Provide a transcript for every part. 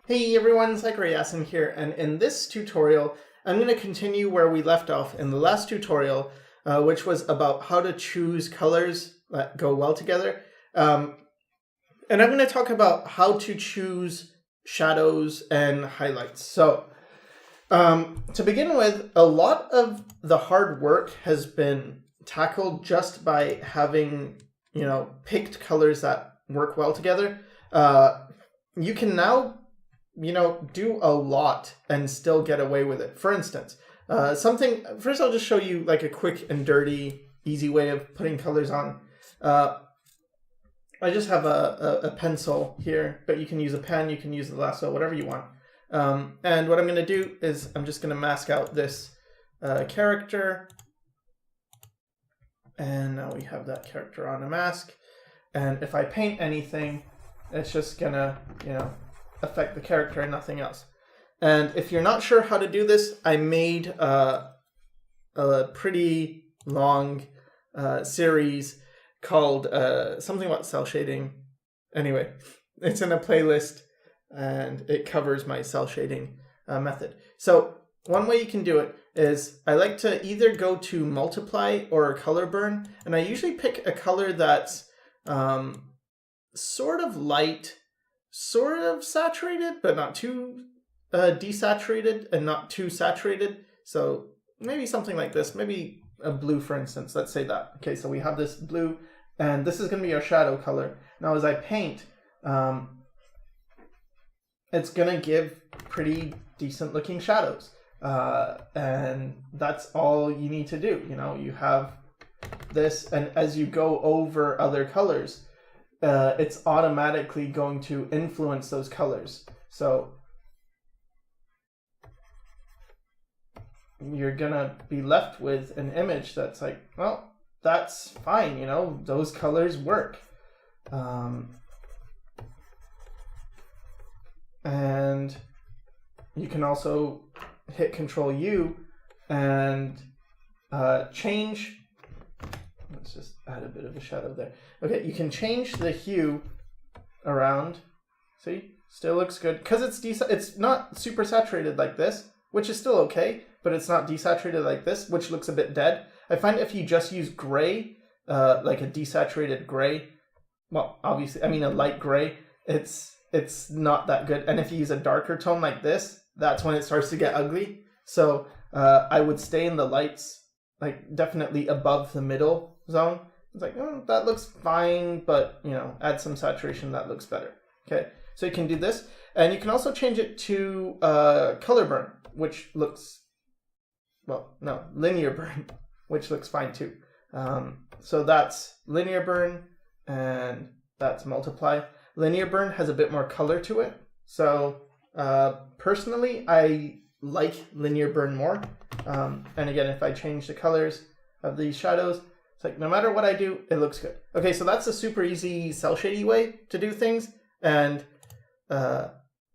Hey everyone, Sycra here, and in this tutorial, I'm going to continue where we left off in the last tutorial, which was about how to choose colors that go well together. And I'm going to talk about how to choose shadows and highlights. So, to begin with, a lot of the hard work has been tackled just by having, picked colors that work well together. You can now do a lot and still get away with it. For instance, first I'll just show you like a quick and dirty, easy way of putting colors on. I just have a pencil here, but you can use a pen, you can use the lasso, whatever you want. And what I'm going to do is I'm just going to mask out this character. And now we have that character on a mask. And if I paint anything, it's just going to, affect the character and nothing else. And if you're not sure how to do this, I made a pretty long series called something about cell shading. Anyway, it's in a playlist and it covers my cell shading method. So one way you can do it is I like to either go to multiply or color burn, and I usually pick a color that's sort of light, sort of saturated, but not too desaturated and not too saturated. So maybe something like this, maybe a blue, for instance. Let's say that. Okay, so we have this blue, and this is going to be our shadow color. Now, as I paint, it's going to give pretty decent looking shadows. And that's all you need to do. You have this, and as you go over other colors, it's automatically going to influence those colors. So you're gonna be left with an image that's like, well, that's fine, those colors work. And you can also hit Control U and change. Let's just add a bit of a shadow there. Okay, you can change the hue around. See, still looks good because it's not super saturated like this, which is still okay, but it's not desaturated like this, which looks a bit dead. I find if you just use gray, like a desaturated gray, well, obviously, I mean a light gray, it's not that good. And if you use a darker tone like this, that's when it starts to get ugly. So I would stay in the lights, like definitely above the middle zone. It's like, that looks fine, but add some saturation, that looks better. Okay, so you can do this, and you can also change it to color burn, which looks, linear burn, which looks fine too. So that's linear burn, and that's multiply. Linear burn has a bit more color to it, so personally I like linear burn more. And again, if I change the colors of these shadows, it's like no matter what I do, it looks good. Okay, so that's a super easy cell shady way to do things. And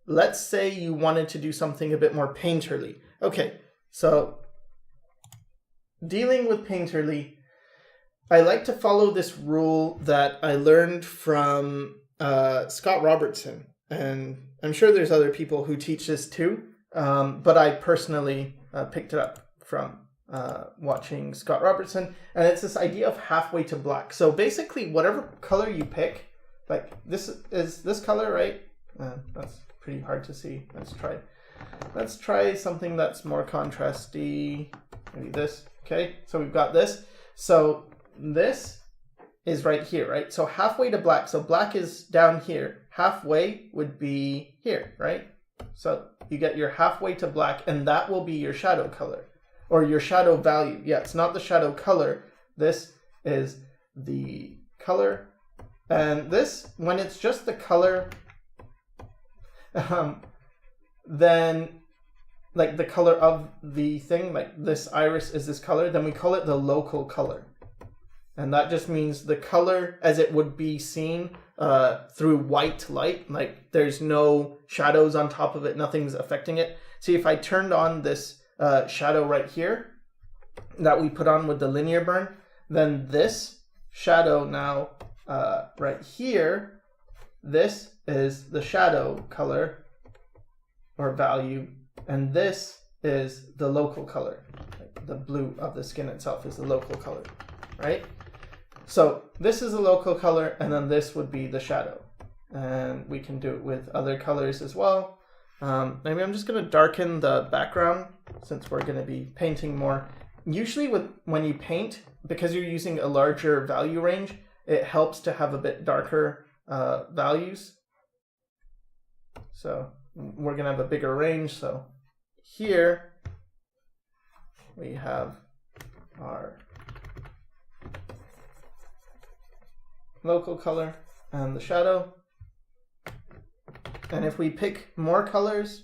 let's say you wanted to do something a bit more painterly. Okay, so dealing with painterly, I like to follow this rule that I learned from Scott Robertson. And I'm sure there's other people who teach this too, but I personally picked it up from watching Scott Robertson, and it's this idea of halfway to black. So basically, whatever color you pick, like this is this color, right? That's pretty hard to see. Let's try something that's more contrasty. Maybe this. Okay, so we've got this. So this is right here, right? So halfway to black. So black is down here. Halfway would be here, right? So you get your halfway to black, and that will be your shadow color or your shadow value. Yeah, it's not the shadow color. This is the color. And this, when it's just the color, then like the color of the thing, like this iris is this color, then we call it the local color. And that just means the color as it would be seen through white light, like there's no shadows on top of it, nothing's affecting it. See, if I turned on this shadow right here that we put on with the linear burn, then this shadow now right here, this is the shadow color, or value, and this is the local color. The blue of the skin itself is the local color, right? So this is the local color, and then this would be the shadow. And we can do it with other colors as well. Maybe I'm just going to darken the background since we're going to be painting more. Usually when you paint, because you're using a larger value range, it helps to have a bit darker values. So we're going to have a bigger range. So here we have our local color and the shadow. And if we pick more colors,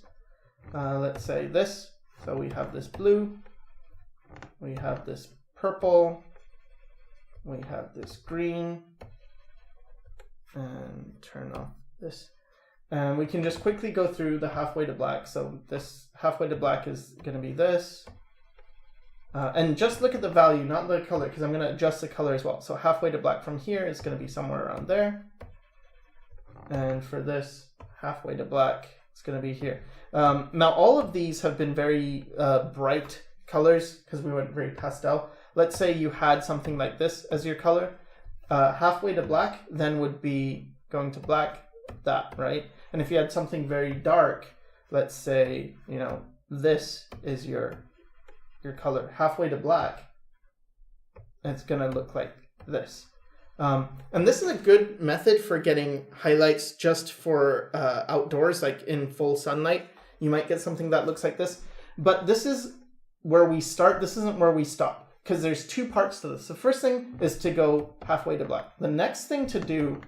let's say this, so we have this blue, we have this purple, we have this green, and turn off this. And we can just quickly go through the halfway to black. So this halfway to black is going to be this. And just look at the value, not the color, because I'm going to adjust the color as well. So halfway to black from here is going to be somewhere around there. And for this halfway to black, it's going to be here. Now, all of these have been very bright colors because we went very pastel. Let's say you had something like this as your color. Halfway to black then would be going to black, that, right? And if you had something very dark, let's say, you know, this is your color. Halfway to black, it's going to look like this. And this is a good method for getting highlights just for outdoors, like in full sunlight. You might get something that looks like this. But this is where we start. This isn't where we stop, because there's two parts to this. The first thing is to go halfway to black. The next thing to do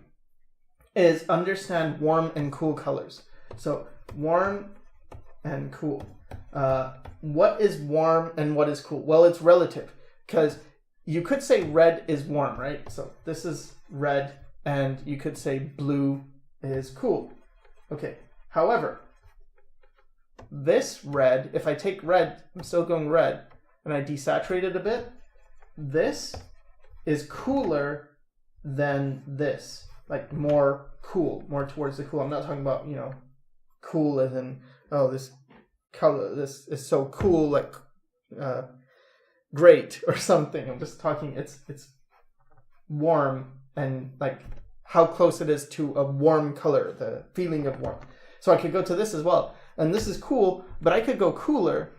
is understand warm and cool colors. So warm and cool. What is warm and what is cool? Well, it's relative, because you could say red is warm, right? So this is red, and you could say blue is cool. Okay, however, this red, if I take red, I'm still going red, and I desaturate it a bit, this is cooler than this, like more cool, more towards the cool. I'm not talking about, you know, cool as in, oh, this color, this is so cool, like great or something. I'm just talking, it's warm, and like how close it is to a warm color, the feeling of warm. So I could go to this as well, and this is cool, but I could go cooler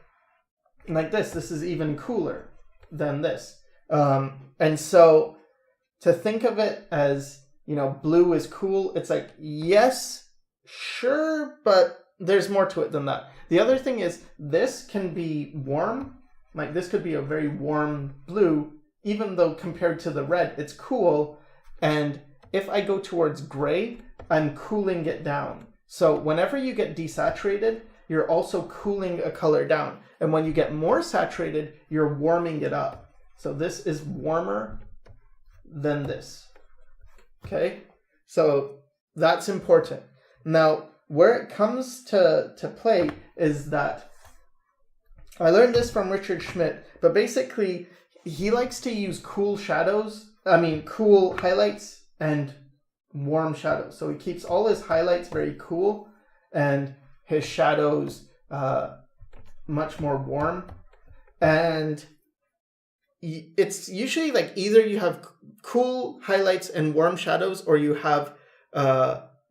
like this. This is even cooler than this. And so to think of it as, you know, blue is cool, it's like, yes, sure, but there's more to it than that. The other thing is this can be warm, like this could be a very warm blue, even though compared to the red, it's cool. And if I go towards gray, I'm cooling it down. So whenever you get desaturated, you're also cooling a color down. And when you get more saturated, you're warming it up. So this is warmer than this. Okay, so that's important. Now, where it comes to play is that I learned this from Richard Schmidt, but basically he likes to use cool highlights and warm shadows. So he keeps all his highlights very cool and his shadows much more warm. And it's usually like either you have cool highlights and warm shadows, or you have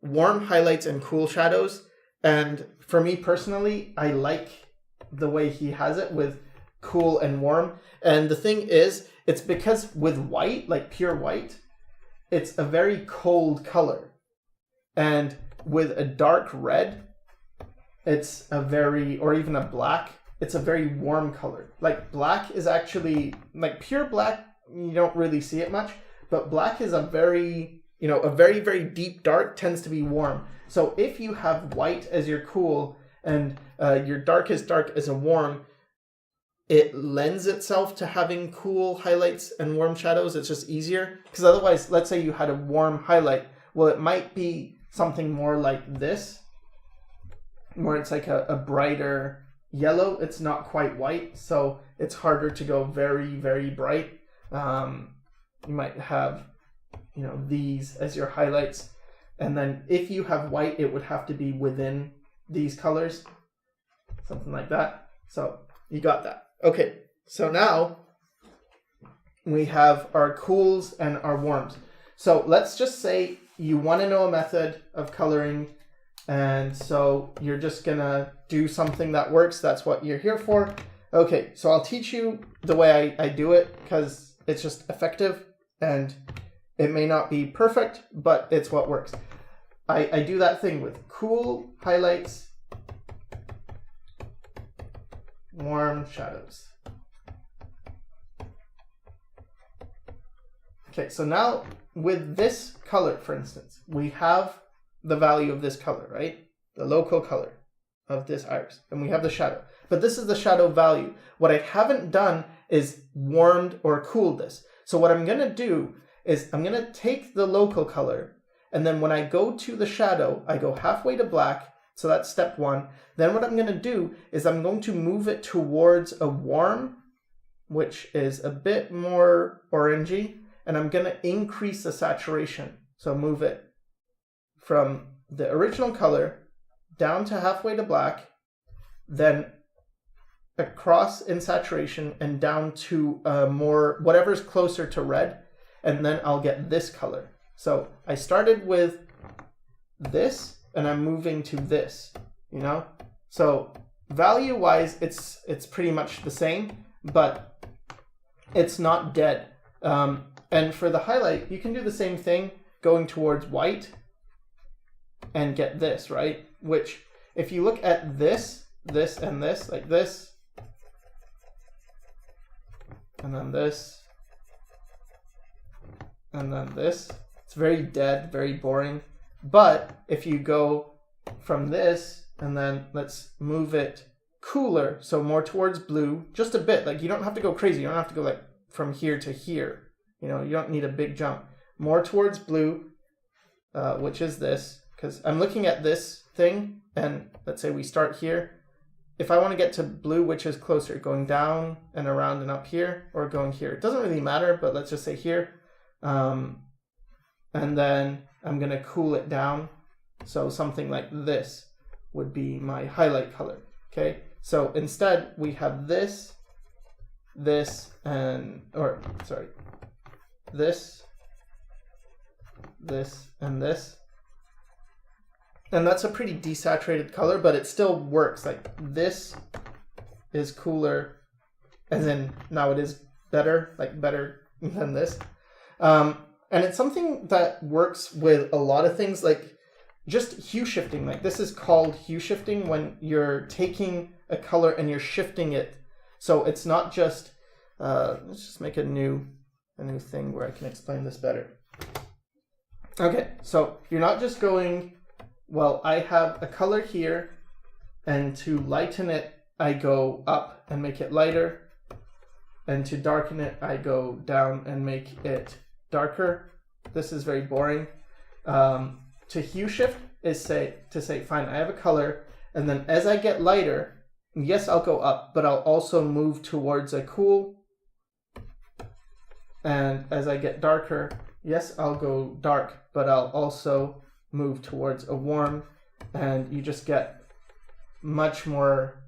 warm highlights and cool shadows. And for me personally, I like the way he has it with cool and warm. And the thing is, it's because with white, like pure white, it's a very cold color. And with a dark red, it's a very, or even a black, it's a very warm color. Like black is actually, like pure black, you don't really see it much, but black is a very, you know, a very, very deep dark tends to be warm. So if you have white as your cool and your darkest dark as a warm, it lends itself to having cool highlights and warm shadows. It's just easier. Because otherwise, let's say you had a warm highlight. Well, it might be something more like this, where it's like a brighter yellow. It's not quite white, so it's harder to go very, very bright. You might have, you know, these as your highlights. And then if you have white, it would have to be within these colors. something like that. So you got that. Okay, so now we have our cools and our warms. So let's just say you want to know a method of coloring, and so you're just gonna do something that works. That's what you're here for. Okay, so I'll teach you the way I do it because it's just effective, and it may not be perfect, but it's what works. I do that thing with cool highlights, warm shadows. Okay, so now with this color, for instance, we have the value of this color, right? The local color of this iris, and we have the shadow. But this is the shadow value. What I haven't done is warmed or cooled this. So what I'm gonna do is I'm gonna take the local color, and then when I go to the shadow, I go halfway to black, so that's step one. Then what I'm gonna do is I'm going to move it towards a warm, which is a bit more orangey, and I'm gonna increase the saturation. So move it from the original color down to halfway to black, then across in saturation and down to more, whatever's closer to red, and then I'll get this color. So I started with this and I'm moving to this, you know? So value-wise, it's pretty much the same, but it's not dead. And for the highlight, you can do the same thing, going towards white and get this, right? Which, if you look at this, this, and this, like this, and then this, and then this, it's very dead, very boring. But if you go from this, and then let's move it cooler, so more towards blue, just a bit, like you don't have to go crazy, you don't have to go like from here to here. You know, you don't need a big jump. More towards blue, which is this, because I'm looking at this thing, and let's say we start here. If I want to get to blue, which is closer, going down and around and up here, or going here, it doesn't really matter, but let's just say here. And then I'm going to cool it down. So something like this would be my highlight color. Okay, so instead we have this, this, and, or sorry, this, this, and this. And that's a pretty desaturated color, but it still works. Like this is cooler, as in now it is better, like better than this. And it's something that works with a lot of things, like just hue shifting. Like this is called hue shifting, when you're taking a color and you're shifting it. So it's not just, let's just make a new thing where I can explain this better. Okay, so you're not just going, well, I have a color here, and to lighten it, I go up and make it lighter, and to darken it, I go down and make it darker. This is very boring. To hue shift is to say, fine, I have a color, and then as I get lighter, yes, I'll go up, but I'll also move towards a cool, and as I get darker, yes, I'll go dark, but I'll also move towards a warm, and you just get much more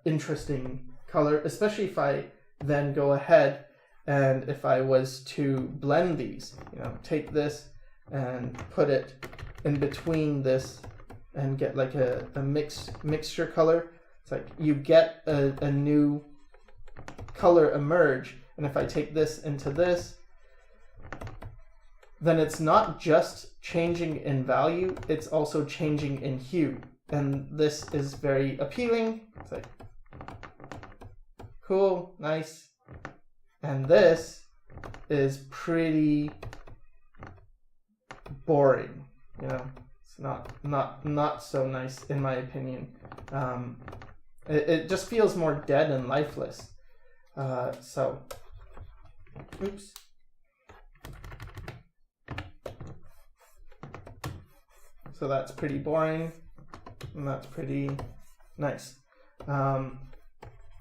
interesting color, especially if I then go ahead and if I was to blend these, you know, take this and put it in between this and get like a mixture color. It's like you get a new color emerge, and if I take this into this, then it's not just changing in value, it's also changing in hue. And this is very appealing. It's like, cool, nice. And this is pretty boring, you know. It's not so nice in my opinion. It just feels more dead and lifeless. So, oops. So that's pretty boring, and that's pretty nice. And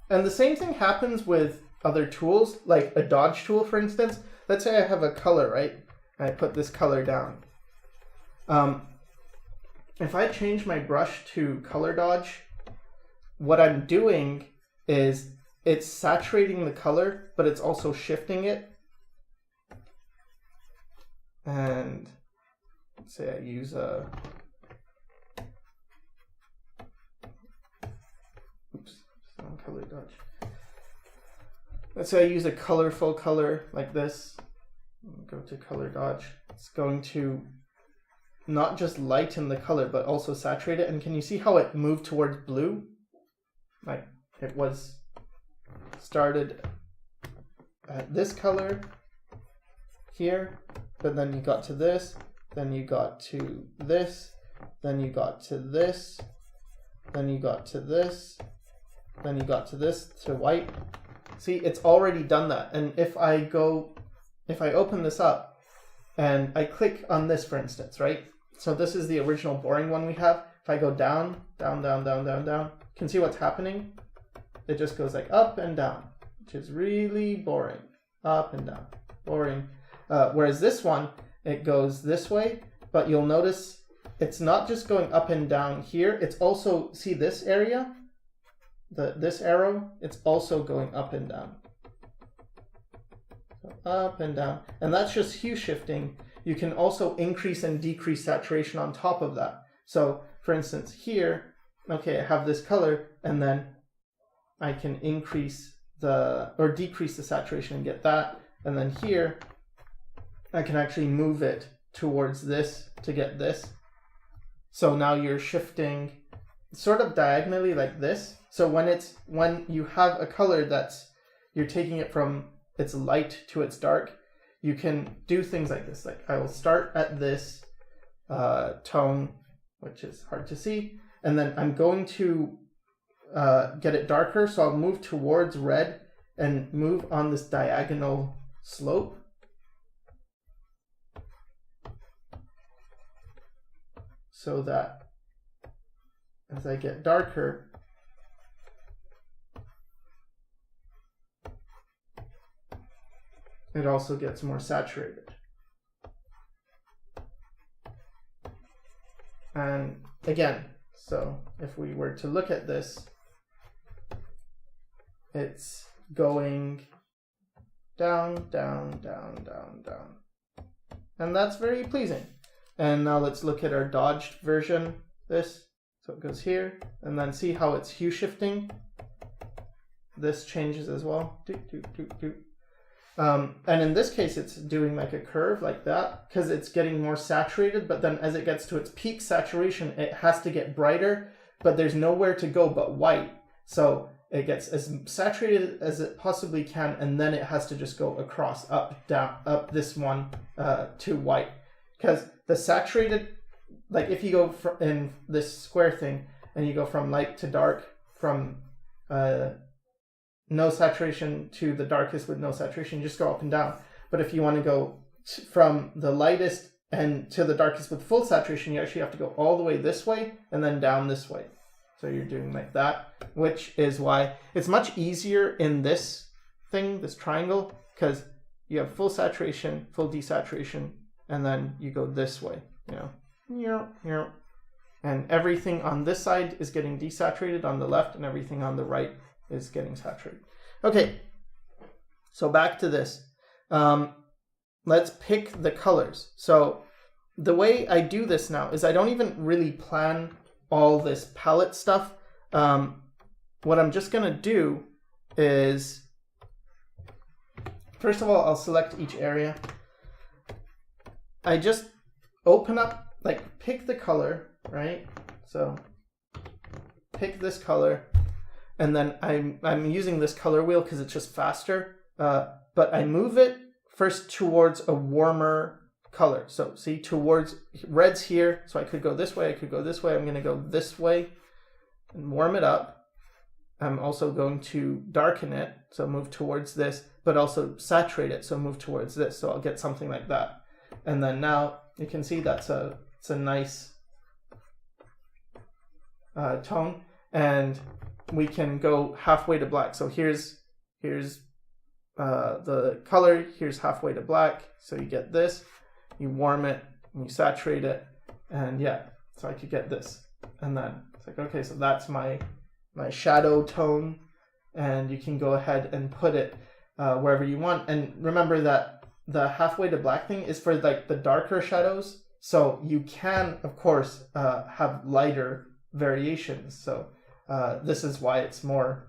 the same thing happens with other tools, like a dodge tool, for instance. Let's say I have a color, right? And I put this color down. If I change my brush to color dodge, what I'm doing is it's saturating the color, but it's also shifting it. And let's say I use a, color dodge. Let's say I use a colorful color like this. Go to color dodge. It's going to not just lighten the color, but also saturate it. And can you see how it moved towards blue? Like it was started at this color here, but then you got to this, then you got to this, then you got to this, then you got to this, then you got to this, to white. See, it's already done that. And if I open this up and I click on this, for instance, right? So this is the original boring one we have. If I go down, down, down, down, down, down, you can see what's happening. It just goes like up and down, which is really boring. Up and down, boring. Whereas this one, it goes this way, but you'll notice it's not just going up and down here. It's also, see this area? This arrow, it's also going up and down. So up and down. And that's just hue shifting. You can also increase and decrease saturation on top of that. So for instance, here, okay, I have this color, and then I can increase or decrease the saturation and get that. And then here, I can actually move it towards this to get this. So now you're shifting sort of diagonally like this. So when you have a color you're taking it from its light to its dark, you can do things like this. Like I will start at this tone, which is hard to see, and then I'm going to get it darker. So I'll move towards red and move on this diagonal slope. So that as I get darker, it also gets more saturated. And again, so if we were to look at this, it's going down, down, down, down, down. And that's very pleasing. And now let's look at our dodged version, this. So it goes here, and then see how it's hue shifting. This changes as well. And in this case, it's doing like a curve like that because it's getting more saturated, but then as it gets to its peak saturation, it has to get brighter, but there's nowhere to go but white. So it gets as saturated as it possibly can, and then it has to just go across, up, down, up this one to white. Because the saturated, like if you go in this square thing and you go from light to dark, from no saturation to the darkest with no saturation, you just go up and down. But if you want to go from the lightest and to the darkest with full saturation, you actually have to go all the way this way and then down this way. So you're doing like that, which is why it's much easier in this thing, this triangle, because you have full saturation, full desaturation, and then you go this way, and everything on this side is getting desaturated on the left, and everything on the right is getting saturated. Okay, so back to this. Let's pick the colors. So the way I do this now is I don't even really plan all this palette stuff. What I'm just gonna do is, first of all, I'll select each area. I just open up, like pick the color, right? So pick this color, and then I'm using this color wheel because it's just faster. But I move it first towards a warmer color. So see, towards red's here. So I could go this way, I could go this way. I'm going to go this way and warm it up. I'm also going to darken it, so move towards this, but also saturate it, so move towards this. So I'll get something like that. And then now you can see it's a nice tone, and we can go halfway to black. So here's the color, here's halfway to black. So you get this, you warm it, and you saturate it, and yeah, so I could get this. And then it's like, okay, so that's my my shadow tone, and you can go ahead and put it wherever you want. And remember that the halfway to black thing is for like the darker shadows. So you can, of course, have lighter variations. So this is why it's more,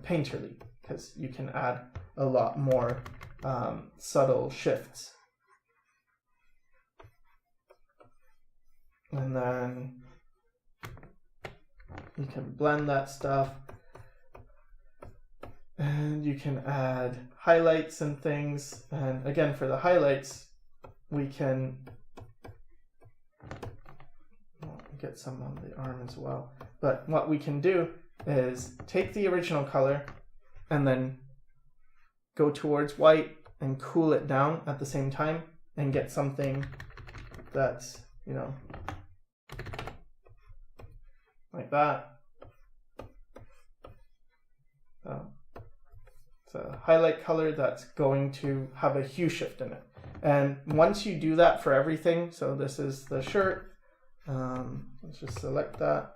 painterly, because you can add a lot more subtle shifts. And then you can blend that stuff. And you can add highlights and things. And again, for the highlights, we can get some on the arm as well. But what we can do is take the original color and then go towards white and cool it down at the same time and get something that's, like that. It's a highlight color that's going to have a hue shift in it. And once you do that for everything, so this is the shirt, let's just select that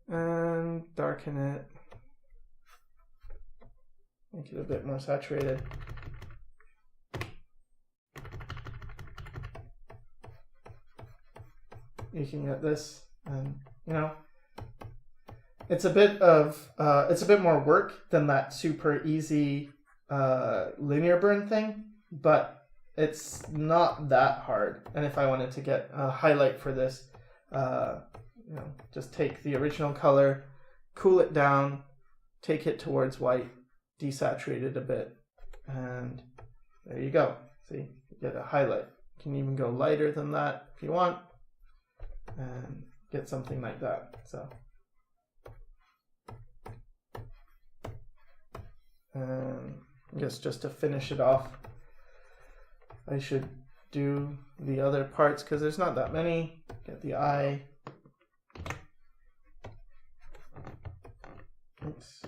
and darken it, make it a bit more saturated. You can get this, and it's a bit more work than that super easy linear burn thing, but it's not that hard. And if I wanted to get a highlight for this, just take the original color, cool it down, take it towards white, desaturate it a bit, and there you go. See, you get a highlight. You can even go lighter than that if you want, and get something like that. So, I guess just to finish it off, I should do the other parts because there's not that many. Get the eye. Oops.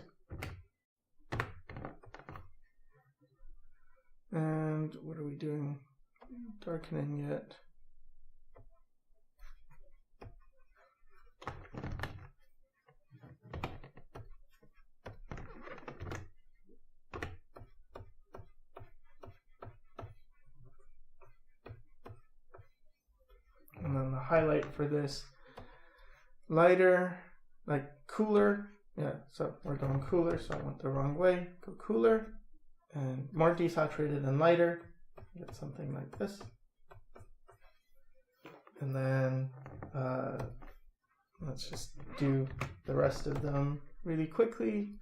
And what are we doing? Darkening it. And then the highlight for this, lighter, like cooler. Yeah, so we're going cooler, so I went the wrong way. Go cooler and more desaturated and lighter. Get something like this. And then let's just do the rest of them really quickly.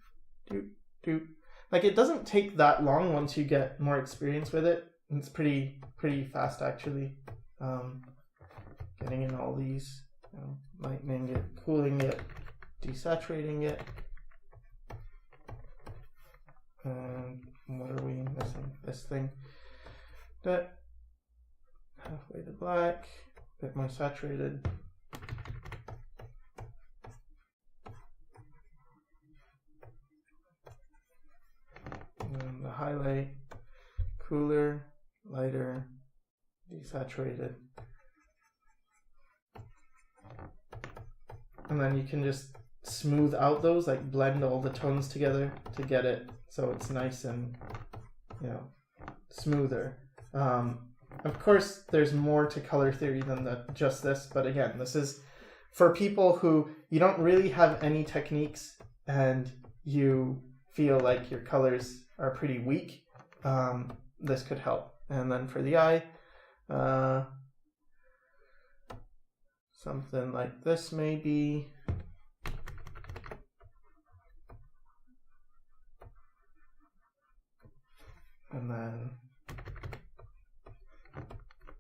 Like, it doesn't take that long once you get more experience with it. It's pretty fast, actually. Getting in all these, lightening it, cooling it, desaturating it. And what are we missing? This thing. That halfway to black, a bit more saturated. And then the highlight, cooler, lighter, desaturated. And then you can just smooth out those, like blend all the tones together to get it so it's nice and, smoother. Of course, there's more to color theory than just this, but again, this is for people who you don't really have any techniques and you feel like your colors are pretty weak. This could help. And then for the eye, something like this maybe. And then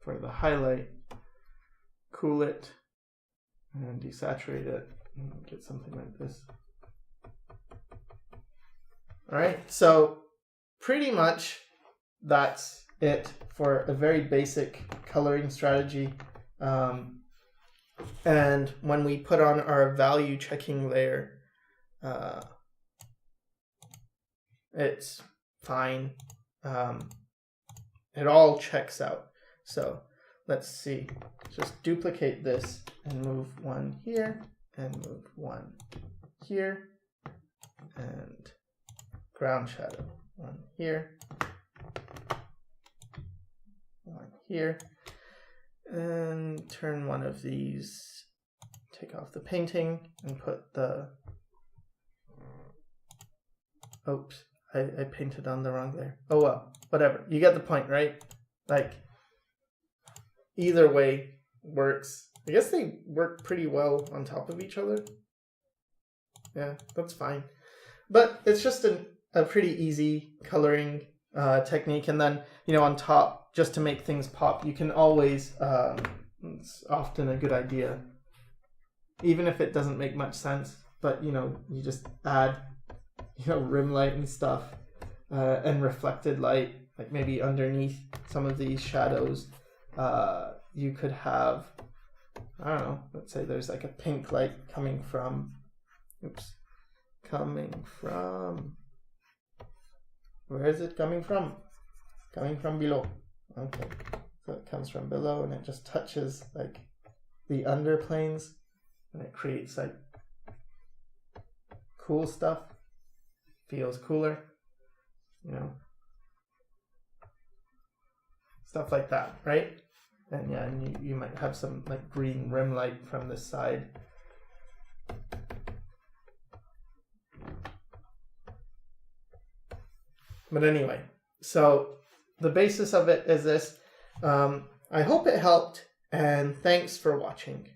for the highlight, cool it and desaturate it and get something like this. All right, so pretty much that's it for a very basic coloring strategy. And when we put on our value checking layer, it's fine. It all checks out. So let's see, just duplicate this and move one here and move one here, and ground shadow, one here, one here, and turn one of these, take off the painting and put the, oops, I painted on the wrong there. Oh well, whatever. You get the point, right? Like, either way works. I guess they work pretty well on top of each other. Yeah, that's fine. But it's just a pretty easy coloring technique. And then, you know, on top, just to make things pop, you can always, it's often a good idea, even if it doesn't make much sense, but, you know, you just add, you know, rim light and stuff, and reflected light, like maybe underneath some of these shadows. You could have, I don't know, let's say there's like a pink light coming from, where is it coming from? Coming from below. Okay, so it comes from below and it just touches like the underplanes and it creates like cool stuff. Feels cooler, you know, stuff like that, right? And yeah, and you might have some like green rim light from this side. But anyway, so the basis of it is this. I hope it helped, and thanks for watching.